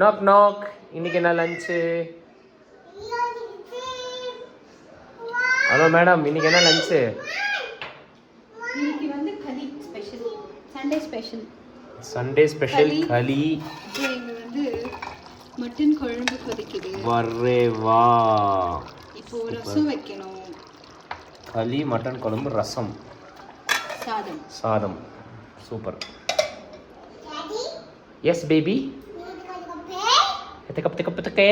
Knock knock. இன்னைக்கு என்ன lunch? Hello madam, இன்னைக்கு என்ன லஞ்சு? இன்னைக்கு வந்து களி special. Sunday special. Sunday special களி. இங்க வந்து மட்டன் குழம்பு கொதிக்குது. வரே வா. இப்போ ரசம் வைக்கணும். களி, மட்டன் குழம்பு, ரசம், சாதம். சாதம். சூப்பர். Yes baby. எத்தக்கப்பத்தக்கப்பத்தக்கே.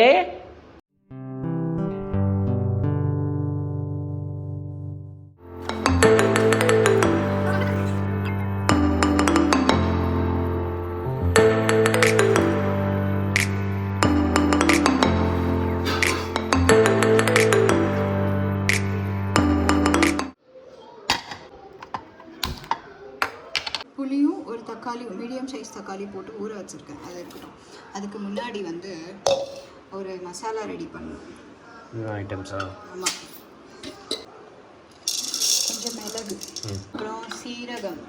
புளியும் ஒரு தக்காளியும் மீடியம் சைஸ் தக்காளி போட்டு ஊற வச்சுருக்கேன். அது இருக்கட்டும். அதுக்கு முன்னாடி வந்து ஒரு மசாலா ரெடி பண்ணணும். ஐட்டம்ஸா? ஆமாம். கொஞ்சம் மிளகு, அப்புறம் சீரகம்,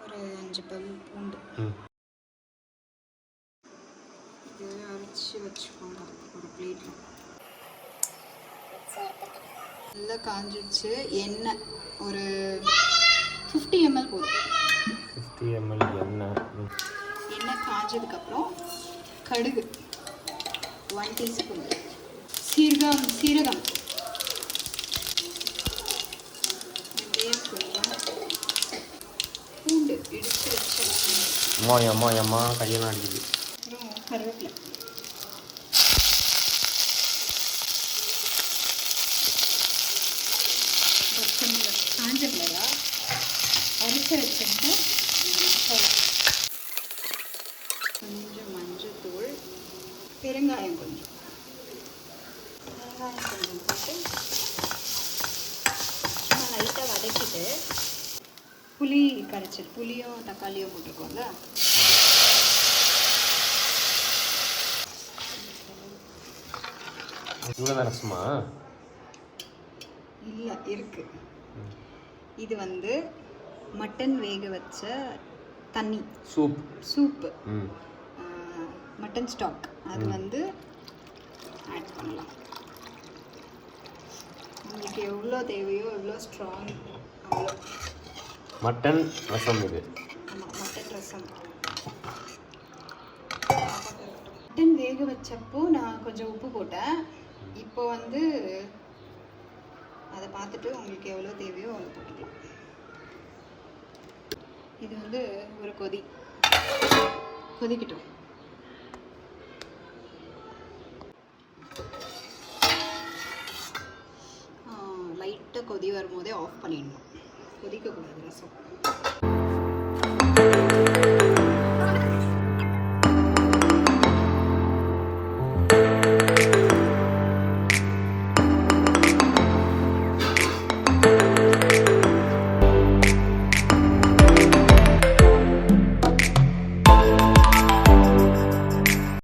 ஒரு 5 பல் பூண்டு. இது அரைச்சி வச்சுக்கோங்க ஒரு பிளேட்டில். நல்லா காஞ்சிடுச்சு. எண்ணெய் ஒரு 50 ml போதும். 50 ml எண்ணெய். எண்ணெய் காஞ்சதுக்கப்புறம் கடுகு 1 டீஸ்பூன், சீரகம் பூண்டு இடித்து வச்சு அம்மா கையெல்லாம் அடிக்குது. அப்புறம் கருவேப்பிலை. காஞ்ச மிளகா அரைச்சி வச்சுட்டு கொஞ்சம் மஞ்சத்தூள், பெருங்காயம் கொஞ்சம் போட்டு சும்மா லைட்டாக வதக்கிட்டு புளி கரைச்சல், புளியும் தக்காளியும் போட்டிருக்கோம்ல, இவ்வளோதான் ரசமா? இல்லை இருக்கு. இது வந்து மட்டன் வேக வச்ச தண்ணி, சூப்பு, மட்டன் ஸ்டாக். அது வந்து ஆட் பண்ணலாம். உங்களுக்கு எவ்வளோ தேவையோ, எவ்வளோ ஸ்ட்ராங் அவ்வளோ. மட்டன் ரசம் இது. ஆமாம், மட்டன் ரசம். மட்டன் வேக வச்சப்போ நான் கொஞ்சம் உப்பு போட்டேன். இப்போ வந்து அதை பார்த்துட்டு உங்களுக்கு எவ்வளோ தேவையோ அவ்வளோ போட்டுக்கலாம். இது வந்து ஒரு கொதிக்கட்டும். லைட்டாக கொதி வரும்போதே ஆஃப் பண்ணிடணும். கொதிக்கக்கூடாது ரசம்.